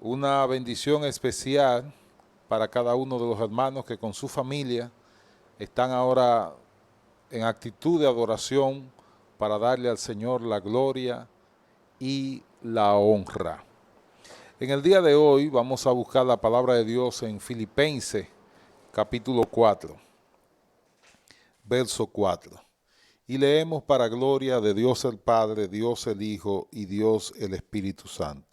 Una bendición especial para cada uno de los hermanos que con su familia están ahora en actitud de adoración para darle al Señor la gloria y la honra. En el día de hoy vamos a buscar la palabra de Dios en Filipenses capítulo 4, verso 4. Y leemos para gloria de Dios el Padre, Dios el Hijo y Dios el Espíritu Santo.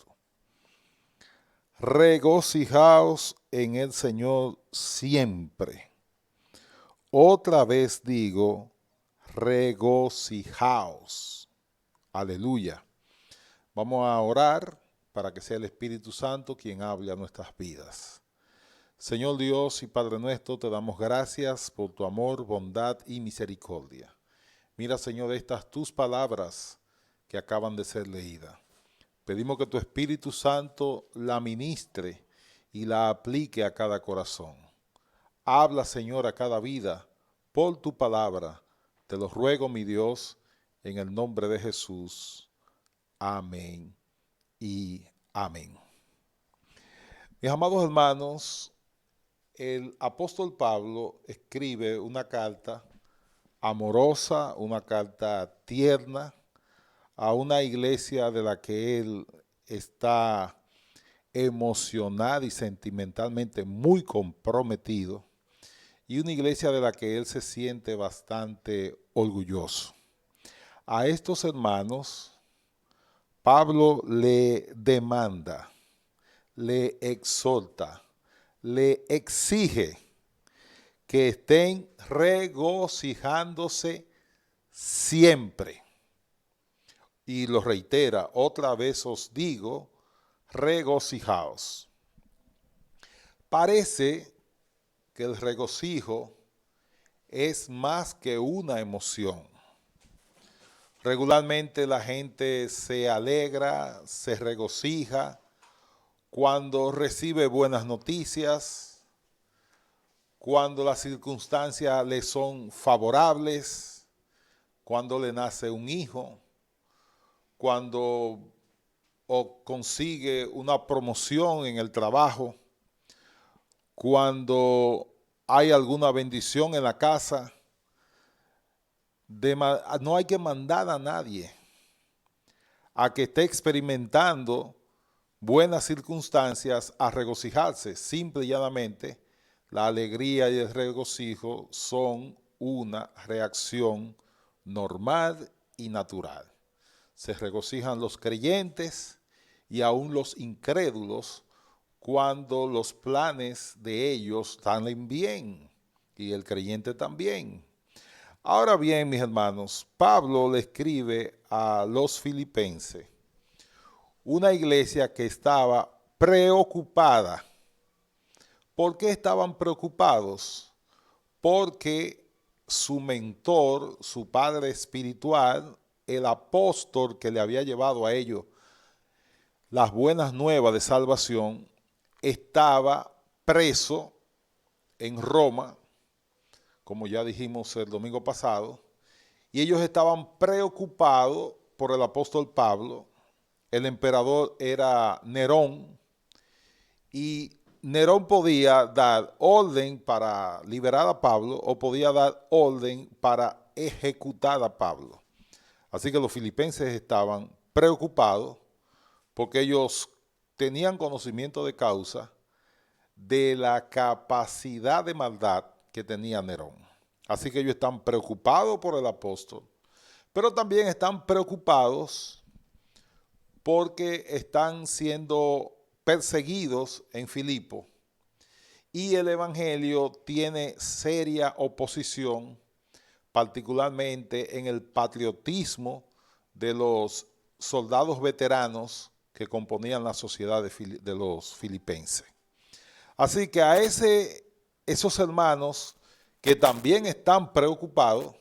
Regocijaos en el Señor siempre. Otra vez digo, regocijaos. Aleluya. Vamos a orar para que sea el Espíritu Santo quien hable a nuestras vidas. Señor Dios y Padre nuestro, te damos gracias por tu amor, bondad y misericordia. Mira, Señor, estas tus palabras que acaban de ser leídas. Pedimos que tu Espíritu Santo la ministre y la aplique a cada corazón. Habla, Señor, a cada vida por tu palabra. Te lo ruego, mi Dios, en el nombre de Jesús. Amén y amén. Mis amados hermanos, el apóstol Pablo escribe una carta amorosa, una carta tierna a una iglesia de la que él está emocional y sentimentalmente muy comprometido, y una iglesia de la que él se siente bastante orgulloso. A estos hermanos, Pablo le demanda, le exhorta, le exige que estén regocijándose siempre. Y lo reitera, otra vez os digo, regocijaos. Parece que el regocijo es más que una emoción. Regularmente la gente se alegra, se regocija cuando recibe buenas noticias, cuando las circunstancias le son favorables, cuando le nace un hijo, cuando consigue una promoción en el trabajo, cuando hay alguna bendición en la casa. No hay que mandar a nadie a que esté experimentando buenas circunstancias a regocijarse. Simple y llanamente, la alegría y el regocijo son una reacción normal y natural. Se regocijan los creyentes y aún los incrédulos cuando los planes de ellos salen bien, y el creyente también. Ahora bien, mis hermanos, Pablo le escribe a los filipenses, una iglesia que estaba preocupada. ¿Por qué estaban preocupados? Porque su mentor, su padre espiritual, el apóstol que le había llevado a ellos las buenas nuevas de salvación, estaba preso en Roma, como ya dijimos el domingo pasado, y ellos estaban preocupados por el apóstol Pablo. El emperador era Nerón, y Nerón podía dar orden para liberar a Pablo o podía dar orden para ejecutar a Pablo. Así que los filipenses estaban preocupados porque ellos tenían conocimiento de causa de la capacidad de maldad que tenía Nerón. Así que ellos están preocupados por el apóstol, pero también están preocupados porque están siendo perseguidos en Filipo y el evangelio tiene seria oposición, particularmente en el patriotismo de los soldados veteranos que componían la sociedad de los filipenses. Así que a esos hermanos que también están preocupados,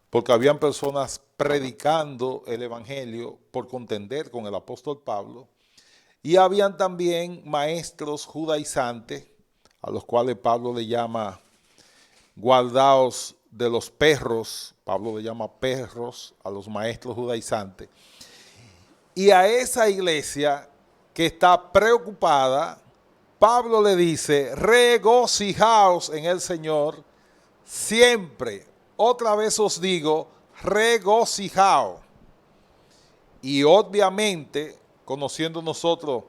porque habían personas predicando el evangelio por contender con el apóstol Pablo, y habían también maestros judaizantes, a los cuales Pablo le llama guardaos de los perros. Pablo le llama perros a los maestros judaizantes. Y a esa iglesia que está preocupada, Pablo le dice, regocijaos en el Señor siempre. Otra vez os digo, regocijaos. Y obviamente, conociendo nosotros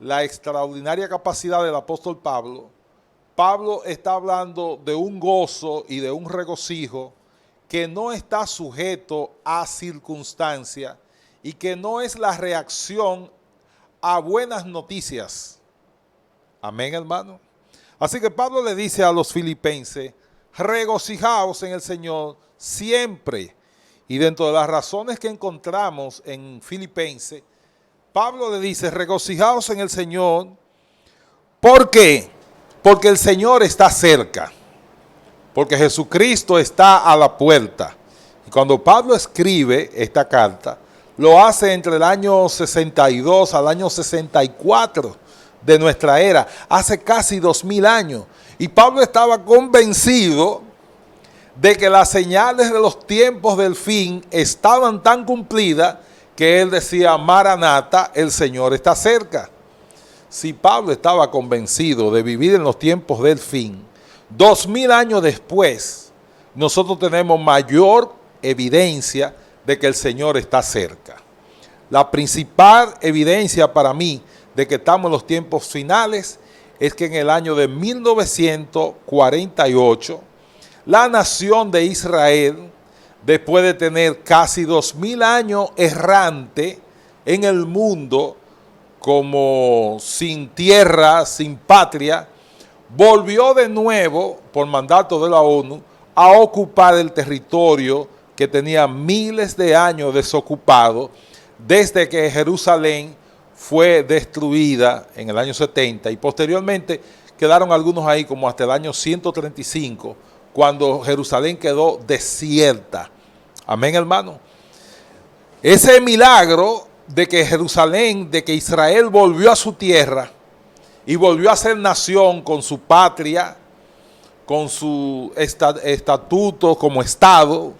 la extraordinaria capacidad del apóstol Pablo, Pablo está hablando de un gozo y de un regocijo que no está sujeto a circunstancia y que no es la reacción a buenas noticias. Amén, hermano. Así que Pablo le dice a los filipenses, regocijaos en el Señor siempre. Y dentro de las razones que encontramos en Filipenses, Pablo le dice, regocijaos en el Señor. ¿Por qué? Porque el Señor está cerca. Porque Jesucristo está a la puerta. Y cuando Pablo escribe esta carta, lo hace entre el año 62 al año 64 de nuestra era, hace casi 2000 años. Y Pablo estaba convencido de que las señales de los tiempos del fin estaban tan cumplidas que él decía, Maranata, el Señor está cerca. Si Pablo estaba convencido de vivir en los tiempos del fin, 2000 años después, nosotros tenemos mayor evidencia de que el Señor está cerca. La principal evidencia para mí de que estamos en los tiempos finales es que en el año de 1948, la nación de Israel, después de tener casi 2000 años errante en el mundo, como sin tierra, sin patria, volvió de nuevo, por mandato de la ONU, a ocupar el territorio que tenía miles de años desocupado desde que Jerusalén fue destruida en el año 70 y posteriormente quedaron algunos ahí como hasta el año 135, cuando Jerusalén quedó desierta. Amén, hermano. Ese milagro de que Jerusalén, de que Israel volvió a su tierra y volvió a ser nación con su patria, con su estatuto como Estado,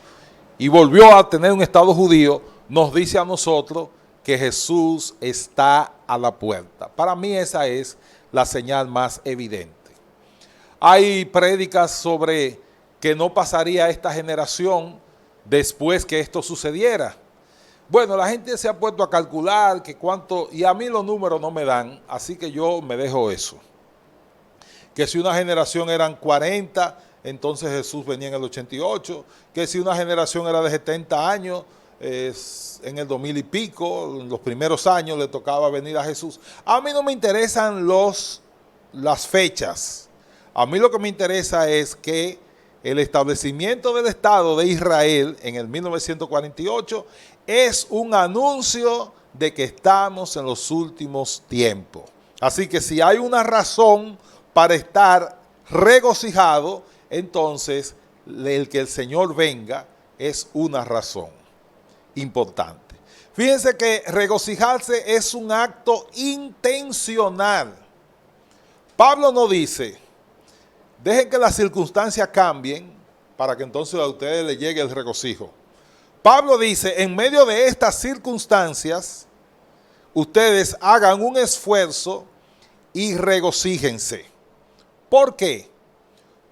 y volvió a tener un Estado judío, nos dice a nosotros que Jesús está a la puerta. Para mí esa es la señal más evidente. Hay prédicas sobre que no pasaría esta generación después que esto sucediera. Bueno, la gente se ha puesto a calcular que cuánto, y a mí los números no me dan, así que yo me dejo eso. Que si una generación eran 40, entonces Jesús venía en el 88, que si una generación era de 70 años, en el 2000 y pico, en los primeros años le tocaba venir a Jesús. A mí no me interesan las fechas. A mí lo que me interesa es que el establecimiento del Estado de Israel en el 1948 es un anuncio de que estamos en los últimos tiempos. Así que si hay una razón para estar regocijado, entonces el que el Señor venga es una razón importante. Fíjense que regocijarse es un acto intencional. Pablo no dice, dejen que las circunstancias cambien para que entonces a ustedes les llegue el regocijo. Pablo dice, en medio de estas circunstancias, ustedes hagan un esfuerzo y regocíjense. ¿Por qué?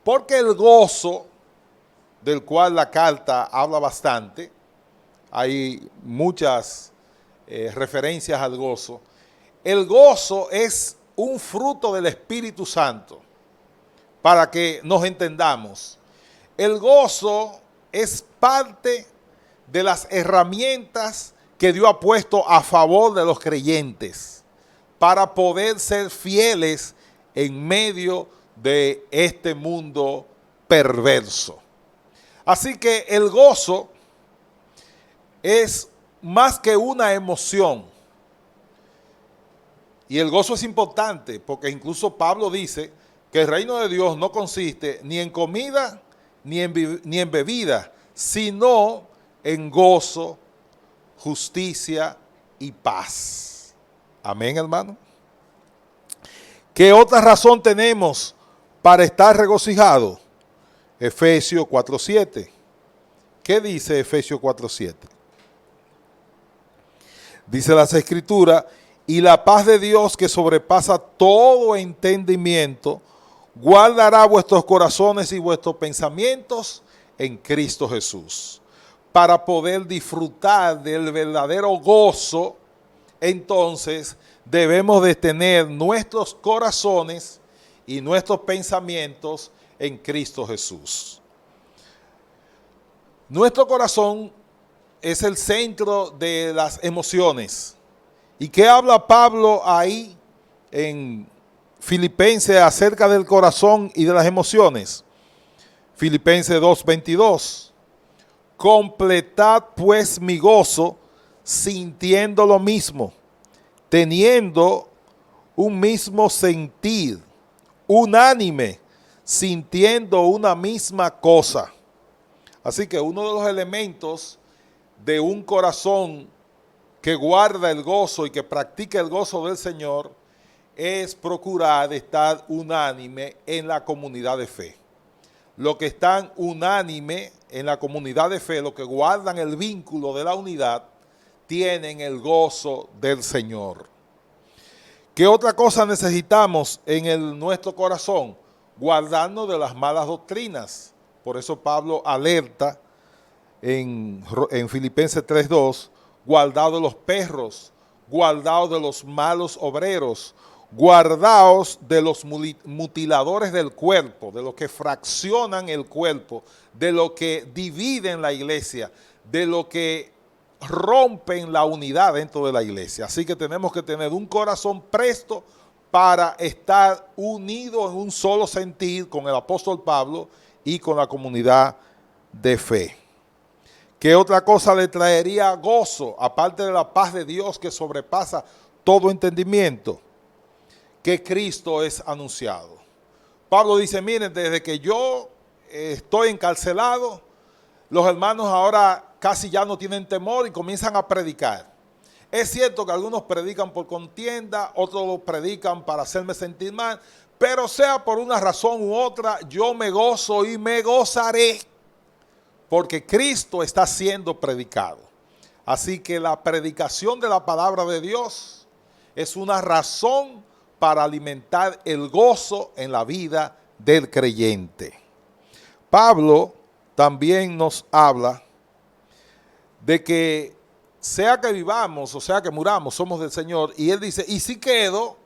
Porque el gozo, del cual la carta habla bastante, hay muchas referencias al gozo. El gozo es un fruto del Espíritu Santo, para que nos entendamos. El gozo es parte de las herramientas que Dios ha puesto a favor de los creyentes para poder ser fieles en medio de este mundo perverso. Así que el gozo es más que una emoción. Y el gozo es importante porque incluso Pablo dice que el reino de Dios no consiste ni en comida ni en bebida, sino en gozo, justicia y paz. Amén, hermano. ¿Qué otra razón tenemos para estar regocijados? Efesios 4:7. ¿Qué dice Efesios 4:7? Dice las Escrituras, y la paz de Dios que sobrepasa todo entendimiento, guardará vuestros corazones y vuestros pensamientos en Cristo Jesús. Para poder disfrutar del verdadero gozo, entonces debemos de tener nuestros corazones y nuestros pensamientos en Cristo Jesús. Nuestro corazón es el centro de las emociones. ¿Y qué habla Pablo ahí en Filipenses acerca del corazón y de las emociones? Filipenses 2:22. Completad pues mi gozo sintiendo lo mismo, teniendo un mismo sentir, unánime, sintiendo una misma cosa. Así que uno de los elementos de un corazón que guarda el gozo y que practica el gozo del Señor es procurar estar unánime en la comunidad de fe. Los que están unánime en la comunidad de fe, los que guardan el vínculo de la unidad, tienen el gozo del Señor. ¿Qué otra cosa necesitamos en nuestro corazón? Guardarnos de las malas doctrinas. Por eso Pablo alerta en Filipenses 3:2, guardaos de los perros, guardaos de los malos obreros, guardaos de los mutiladores del cuerpo, de los que fraccionan el cuerpo, de los que dividen la iglesia, de los que rompen la unidad dentro de la iglesia. Así que tenemos que tener un corazón presto para estar unido en un solo sentir con el apóstol Pablo y con la comunidad de fe. ¿Qué otra cosa le traería gozo, aparte de la paz de Dios que sobrepasa todo entendimiento? Que Cristo es anunciado. Pablo dice, miren, desde que yo estoy encarcelado, los hermanos ahora casi ya no tienen temor y comienzan a predicar. Es cierto que algunos predican por contienda, otros lo predican para hacerme sentir mal, pero sea por una razón u otra, yo me gozo y me gozaré, porque Cristo está siendo predicado. Así que la predicación de la palabra de Dios es una razón para alimentar el gozo en la vida del creyente. Pablo también nos habla de que sea que vivamos o sea que muramos, somos del Señor. Y él dice, y si quedo,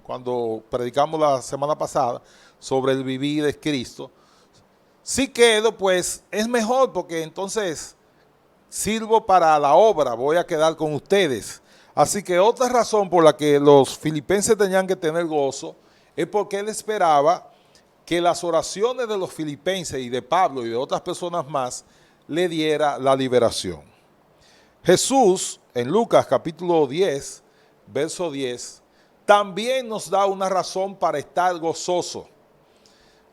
cuando predicamos la semana pasada sobre el vivir de Cristo, si quedo, pues es mejor porque entonces sirvo para la obra, voy a quedar con ustedes. Así que otra razón por la que los filipenses tenían que tener gozo es porque él esperaba que las oraciones de los filipenses y de Pablo y de otras personas más le diera la liberación. Jesús, en Lucas capítulo 10, verso 10, también nos da una razón para estar gozoso.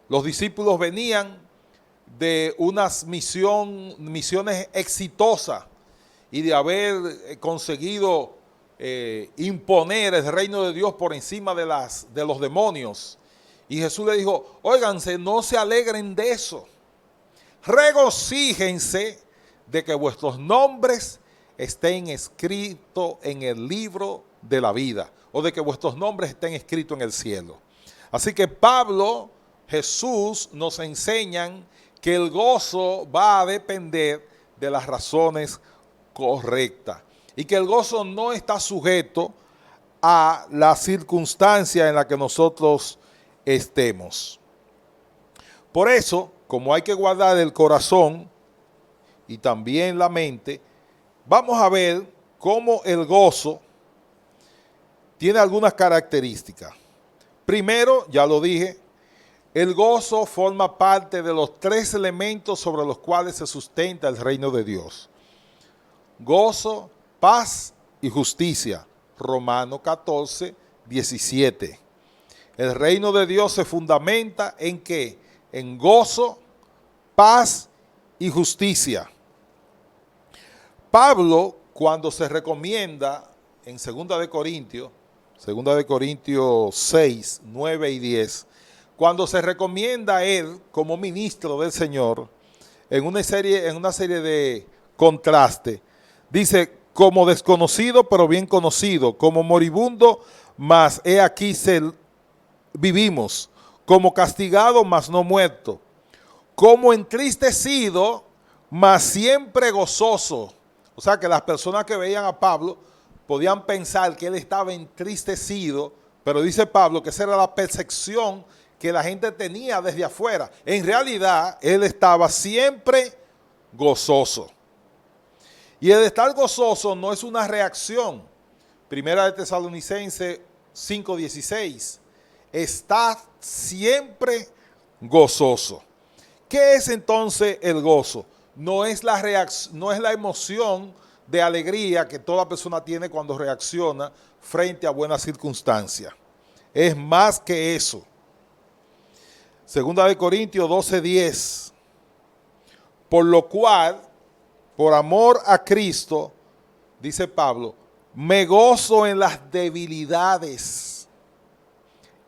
Los discípulos venían de unas misiones exitosas y de haber conseguido imponer el reino de Dios por encima de los demonios. Y Jesús le dijo, óiganse, no se alegren de eso. Regocíjense de que vuestros nombres estén escritos en el libro de la vida, o de que vuestros nombres estén escritos en el cielo. Así que Pablo, Jesús nos enseñan que el gozo va a depender de las razones correctas y que el gozo no está sujeto a la circunstancia en la que nosotros estemos. Por eso, como hay que guardar el corazón y también la mente, vamos a ver cómo el gozo tiene algunas características. Primero, ya lo dije, el gozo forma parte de los tres elementos sobre los cuales se sustenta el reino de Dios. Gozo, paz y justicia. Romanos 14, 17. El reino de Dios se fundamenta ¿en qué? En gozo, paz y justicia. Pablo, cuando se recomienda en 2 de Corintios 6, 9 y 10, cuando se recomienda a él como ministro del Señor, en una serie de contraste, dice, como desconocido, pero bien conocido, como moribundo, mas he aquí vivimos, como castigado, mas no muerto, como entristecido, mas siempre gozoso. O sea que las personas que veían a Pablo podían pensar que él estaba entristecido, pero dice Pablo que esa era la percepción que la gente tenía desde afuera. En realidad, él estaba siempre gozoso. Y el estar gozoso no es una reacción. Primera de Tesalonicenses 5:16. Está siempre gozoso. ¿Qué es entonces el gozo? No es la reacción, no es la emoción de alegría que toda persona tiene cuando reacciona frente a buenas circunstancias. Es más que eso. Segunda de Corintios 12:10. Por lo cual, por amor a Cristo, dice Pablo, me gozo en las debilidades,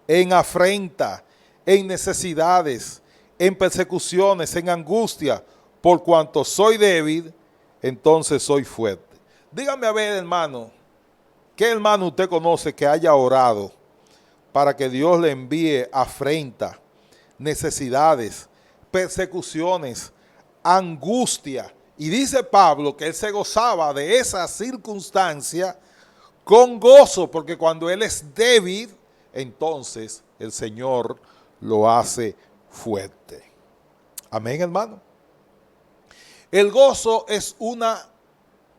en afrenta, en necesidades, en persecuciones, en angustia, por cuanto soy débil, entonces soy fuerte. Dígame a ver, hermano, ¿qué hermano usted conoce que haya orado para que Dios le envíe afrenta, necesidades, persecuciones, angustia? Y dice Pablo que él se gozaba de esa circunstancia con gozo, porque cuando él es débil, entonces el Señor lo hace fuerte. Amén, hermano. El gozo es una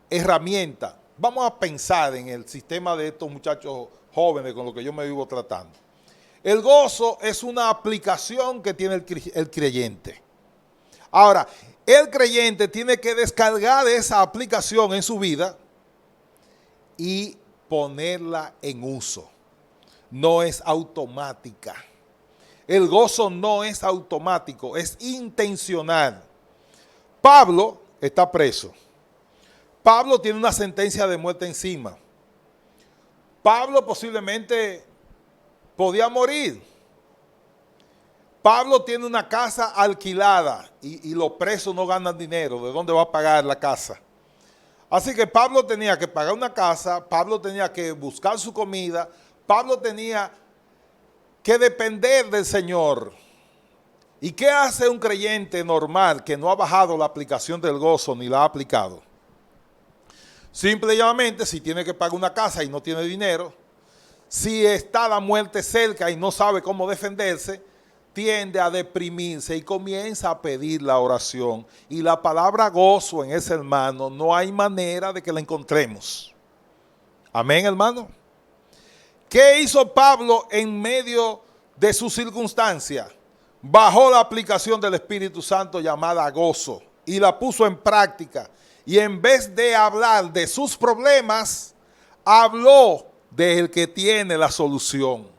herramienta. Vamos a pensar en el sistema de estos muchachos jóvenes con los que yo me vivo tratando. El gozo es una aplicación que tiene el creyente. Ahora, el creyente tiene que descargar esa aplicación en su vida y ponerla en uso. No es automática. El gozo no es automático, es intencional. Pablo está preso. Pablo tiene una sentencia de muerte encima. Pablo posiblemente podía morir. Pablo tiene una casa alquilada y los presos no ganan dinero. ¿De dónde va a pagar la casa? Así que Pablo tenía que pagar una casa, Pablo tenía que buscar su comida, Pablo tenía que depender del Señor. ¿Y qué hace un creyente normal que no ha bajado la aplicación del gozo ni la ha aplicado? Simple y llanamente, si tiene que pagar una casa y no tiene dinero, si está la muerte cerca y no sabe cómo defenderse, tiende a deprimirse y comienza a pedir la oración. Y la palabra gozo en ese hermano no hay manera de que la encontremos. Amén, hermano. ¿Qué hizo Pablo en medio de su circunstancia? Bajó la aplicación del Espíritu Santo llamada gozo y la puso en práctica. Y en vez de hablar de sus problemas, habló del que tiene la solución.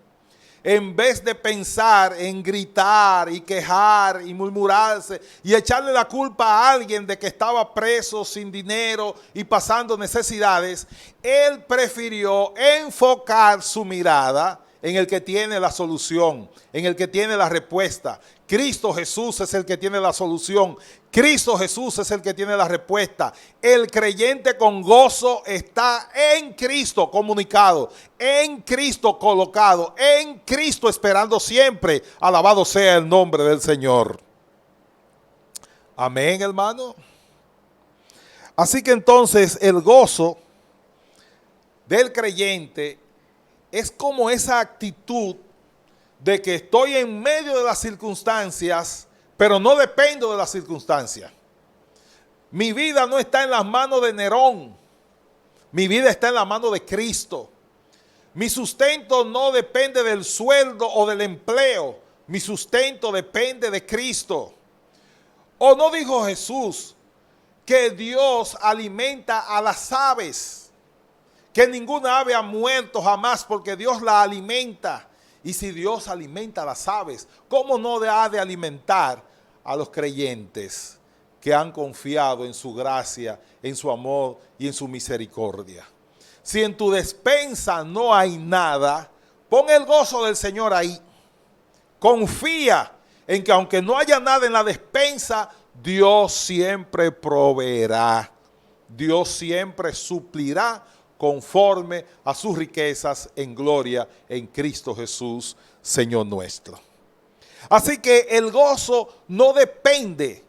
En vez de pensar en gritar y quejar y murmurarse y echarle la culpa a alguien de que estaba preso sin dinero y pasando necesidades, él prefirió enfocar su mirada en el que tiene la solución, en el que tiene la respuesta. Cristo Jesús es el que tiene la solución. Cristo Jesús es el que tiene la respuesta. El creyente con gozo está en Cristo comunicado, en Cristo colocado, en Cristo esperando siempre. Alabado sea el nombre del Señor. Amén, hermano. Así que entonces el gozo del creyente es como esa actitud de que estoy en medio de las circunstancias, pero no dependo de las circunstancias. Mi vida no está en las manos de Nerón. Mi vida está en la mano de Cristo. Mi sustento no depende del sueldo o del empleo. Mi sustento depende de Cristo. ¿O no dijo Jesús que Dios alimenta a las aves? Que ninguna ave ha muerto jamás porque Dios la alimenta. Y si Dios alimenta a las aves, ¿cómo no ha de alimentar a los creyentes que han confiado en su gracia, en su amor y en su misericordia? Si en tu despensa no hay nada, pon el gozo del Señor ahí. Confía en que aunque no haya nada en la despensa, Dios siempre proveerá. Dios siempre suplirá conforme a sus riquezas en gloria en Cristo Jesús, Señor nuestro. Así que el gozo no depende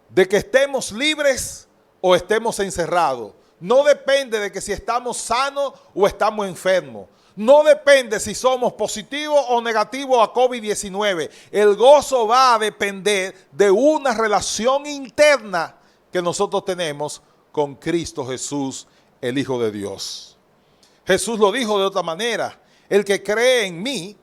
de que estemos libres o estemos encerrados. No depende de que si estamos sanos o estamos enfermos. No depende si somos positivos o negativos a COVID-19. El gozo va a depender de una relación interna que nosotros tenemos con Cristo Jesús, el Hijo de Dios. Jesús lo dijo de otra manera: el que cree en mí,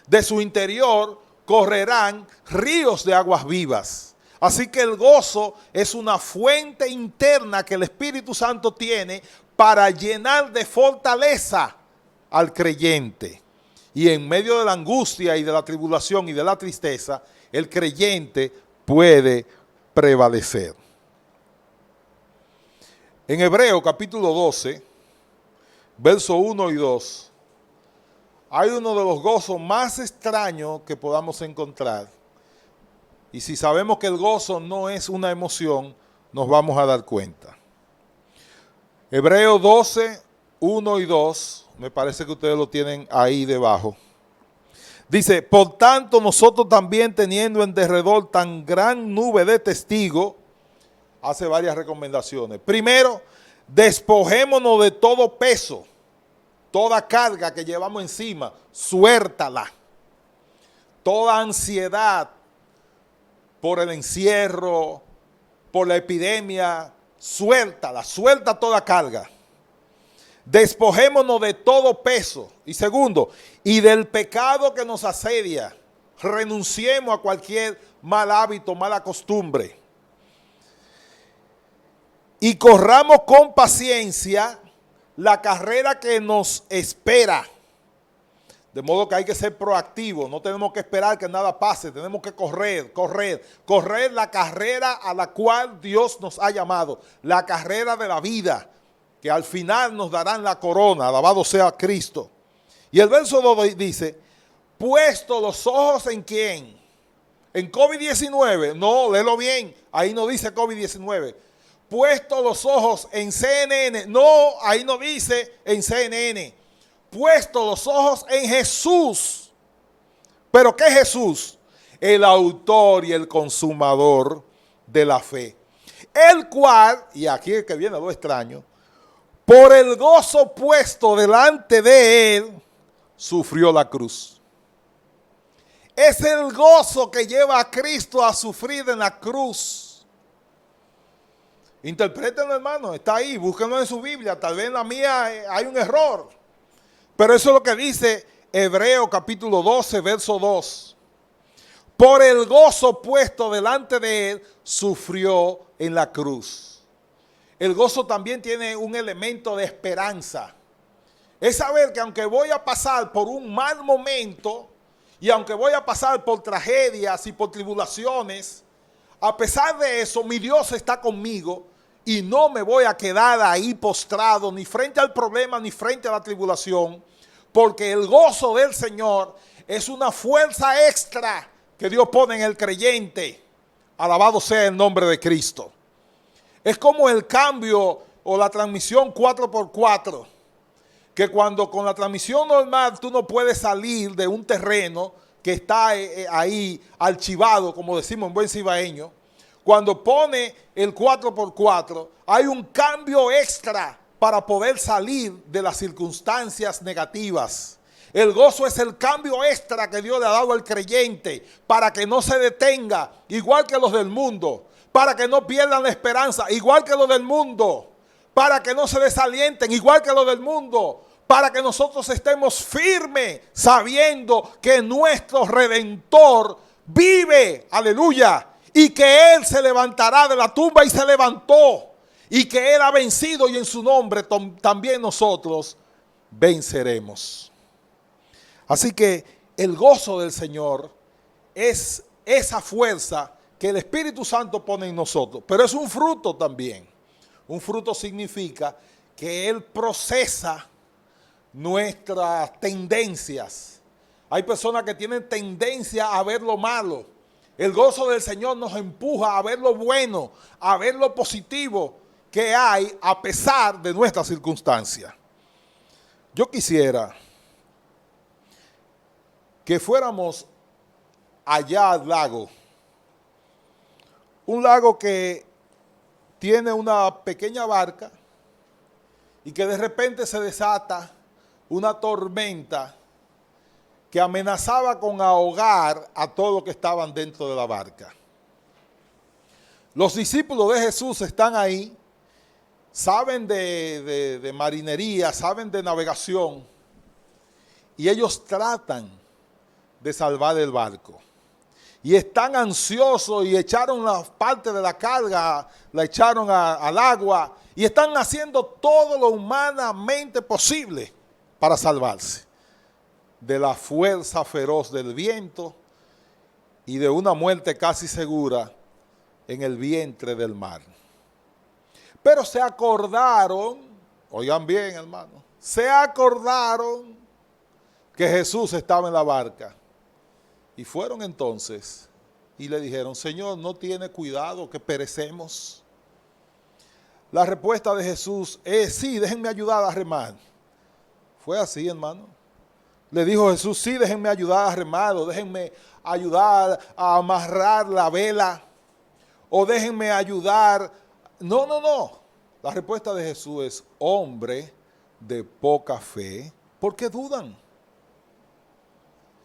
de su interior correrán ríos de aguas vivas. Así que el gozo es una fuente interna que el Espíritu Santo tiene para llenar de fortaleza al creyente. Y en medio de la angustia y de la tribulación y de la tristeza, el creyente puede prevalecer. En Hebreo capítulo 12, versos 1 y 2, hay uno de los gozos más extraños que podamos encontrar. Y si sabemos que el gozo no es una emoción, nos vamos a dar cuenta. Hebreos 12, 1 y 2, me parece que ustedes lo tienen ahí debajo. Dice: por tanto nosotros también, teniendo en derredor tan gran nube de testigos, hace varias recomendaciones. Primero, despojémonos de todo peso, toda carga que llevamos encima, suéltala. Toda ansiedad por el encierro, por la epidemia, suéltala, suelta toda carga. Despojémonos de todo peso. Y segundo, y del pecado que nos asedia, renunciemos a cualquier mal hábito, mala costumbre. Y corramos con paciencia la carrera que nos espera. De modo que hay que ser proactivos, no tenemos que esperar que nada pase, tenemos que correr la carrera a la cual Dios nos ha llamado, la carrera de la vida, que al final nos darán la corona, alabado sea Cristo. Y el verso 2 dice: puesto los ojos en ¿quién? En COVID-19, no, léelo bien, ahí no dice COVID-19. Puesto los ojos en CNN, no, ahí no dice en CNN. Puesto los ojos en Jesús. ¿Pero qué Jesús? El autor y el consumador de la fe. El cual, y aquí es que viene lo extraño, por el gozo puesto delante de él, sufrió la cruz. Es el gozo que lleva a Cristo a sufrir en la cruz. Interprétenlo, hermano, está ahí, búsquenlo en su Biblia, tal vez en la mía hay un error. Pero eso es lo que dice Hebreo capítulo 12, verso 2. Por el gozo puesto delante de él, sufrió en la cruz. El gozo también tiene un elemento de esperanza. Es saber que aunque voy a pasar por un mal momento, y aunque voy a pasar por tragedias y por tribulaciones, a pesar de eso, mi Dios está conmigo y no me voy a quedar ahí postrado ni frente al problema ni frente a la tribulación, porque el gozo del Señor es una fuerza extra que Dios pone en el creyente. Alabado sea el nombre de Cristo. Es como el cambio o la transmisión 4x4, que cuando con la transmisión normal tú no puedes salir de un terreno que está ahí archivado, como decimos en buen cibaeño. Cuando pone el 4x4, hay un cambio extra para poder salir de las circunstancias negativas. El gozo es el cambio extra que Dios le ha dado al creyente para que no se detenga, igual que los del mundo, para que no pierdan la esperanza, igual que los del mundo, para que no se desalienten, igual que los del mundo, para que nosotros estemos firmes sabiendo que nuestro Redentor vive, aleluya, y que Él se levantará de la tumba y se levantó, y que Él ha vencido y en su nombre también nosotros venceremos. Así que el gozo del Señor es esa fuerza que el Espíritu Santo pone en nosotros, pero es un fruto también. Un fruto significa que Él procesa nuestras tendencias. Hay personas que tienen tendencia a ver lo malo. El gozo del Señor nos empuja a ver lo bueno, a ver lo positivo, que hay a pesar de nuestras circunstancias. Yo quisiera que fuéramos allá al lago, un lago que tiene una pequeña barca y que de repente se desata una tormenta que amenazaba con ahogar a todos los que estaban dentro de la barca. Los discípulos de Jesús están ahí, saben de marinería, saben de navegación, y ellos tratan de salvar el barco. Y están ansiosos y echaron la parte de la carga, la echaron al agua, y están haciendo todo lo humanamente posible para salvarse de la fuerza feroz del viento y de una muerte casi segura en el vientre del mar. Pero se acordaron, oigan bien hermano, se acordaron que Jesús estaba en la barca. Y fueron entonces y le dijeron, Señor, ¿no tiene cuidado que perecemos? La respuesta de Jesús es, sí, déjenme ayudar a remar. Fue así, hermano. Le dijo Jesús, sí, déjenme ayudar a remar, o déjenme ayudar a amarrar la vela, o déjenme ayudar. No, no, no. La respuesta de Jesús es, hombre de poca fe, ¿por qué dudan?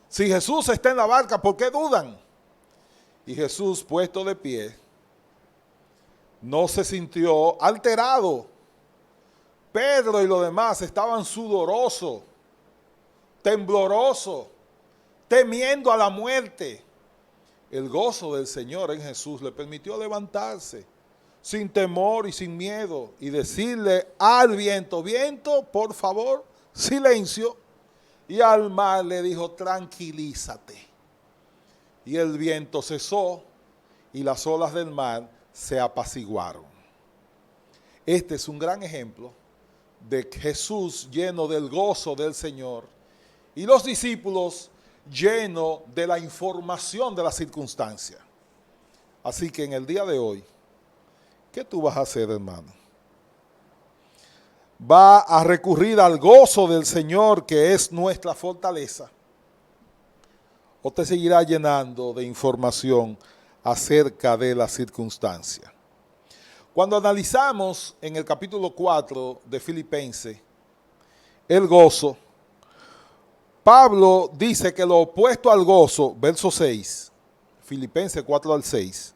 Si Jesús está en la barca, ¿por qué dudan? Y Jesús, puesto de pie, no se sintió alterado. Pedro y los demás estaban sudorosos, temblorosos, temiendo a la muerte. El gozo del Señor en Jesús le permitió levantarse sin temor y sin miedo y decirle al viento, viento, por favor, silencio. Y al mar le dijo, tranquilízate. Y el viento cesó y las olas del mar se apaciguaron. Este es un gran ejemplo de Jesús lleno del gozo del Señor y los discípulos llenos de la información de la circunstancia. Así que en el día de hoy, ¿qué tú vas a hacer, hermano? ¿Va a recurrir al gozo del Señor, que es nuestra fortaleza? ¿O te seguirá llenando de información acerca de la circunstancia? Cuando analizamos en el capítulo 4 de Filipenses el gozo, Pablo dice que lo opuesto al gozo, verso 6, Filipenses 4:6,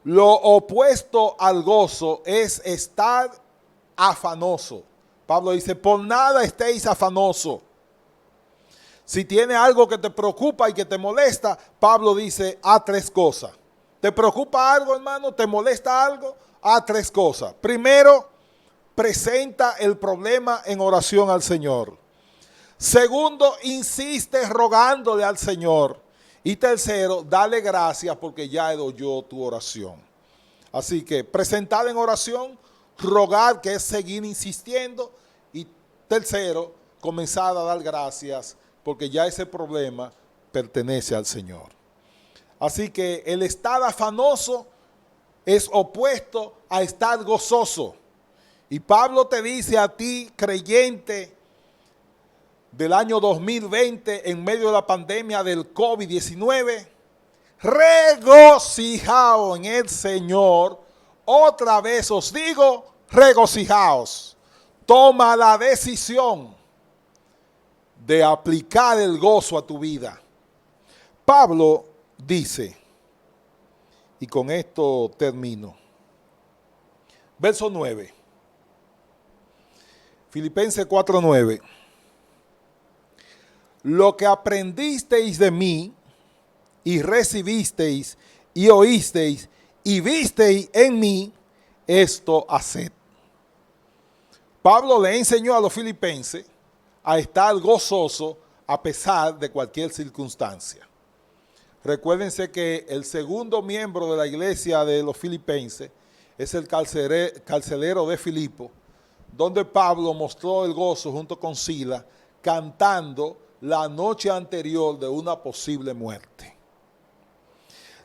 lo opuesto al gozo es estar afanoso. Pablo dice, por nada estéis afanoso. Si tiene algo que te preocupa y que te molesta, Pablo dice, haz tres cosas. ¿Te preocupa algo, hermano? ¿Te molesta algo? Haz tres cosas. Primero, presenta el problema en oración al Señor. Segundo, insiste rogándole al Señor. Y tercero, dale gracias porque ya he oyó tu oración. Así que presentar en oración, rogar, que es seguir insistiendo. Y tercero, comenzar a dar gracias porque ya ese problema pertenece al Señor. Así que el estar afanoso es opuesto a estar gozoso. Y Pablo te dice a ti, creyente del año 2020, en medio de la pandemia del COVID-19, regocijaos en el Señor. Otra vez os digo, regocijaos. Toma la decisión de aplicar el gozo a tu vida. Pablo dice, y con esto termino, verso 9, Filipenses 4:9, lo que aprendisteis de mí y recibisteis y oísteis y visteis en mí, esto haced. Pablo le enseñó a los filipenses a estar gozoso a pesar de cualquier circunstancia. Recuérdense que el segundo miembro de la iglesia de los filipenses es el carcelero de Filipo, donde Pablo mostró el gozo junto con Silas, cantando la noche anterior de una posible muerte.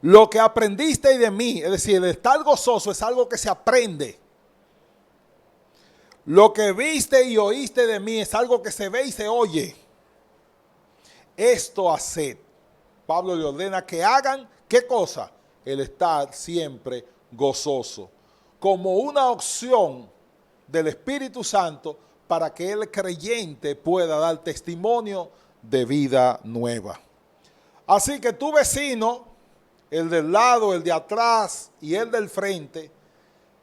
Lo que aprendiste de mí, es decir, el estar gozoso es algo que se aprende. Lo que viste y oíste de mí es algo que se ve y se oye. Esto haced. Pablo le ordena que hagan, ¿qué cosa? El estar siempre gozoso. Como una opción del Espíritu Santo para que el creyente pueda dar testimonio de vida nueva. Así que tu vecino, el del lado, el de atrás y el del frente,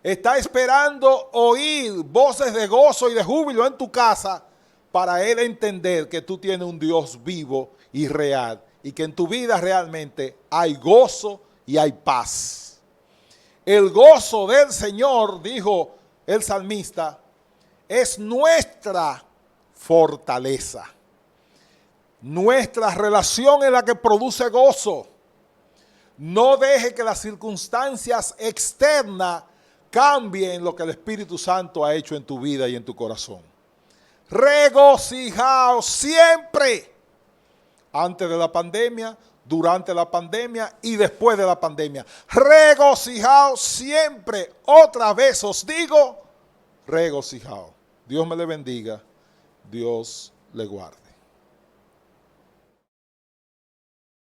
está esperando oír voces de gozo y de júbilo en tu casa para él entender que tú tienes un Dios vivo y real y que en tu vida realmente hay gozo y hay paz. El gozo del Señor, dijo el salmista, es nuestra fortaleza. Nuestra relación es la que produce gozo. No deje que las circunstancias externas cambien lo que el Espíritu Santo ha hecho en tu vida y en tu corazón. Regocijaos siempre. Antes de la pandemia, durante la pandemia y después de la pandemia. Regocijaos siempre. Otra vez os digo, regocijaos. Dios me le bendiga. Dios le guarde.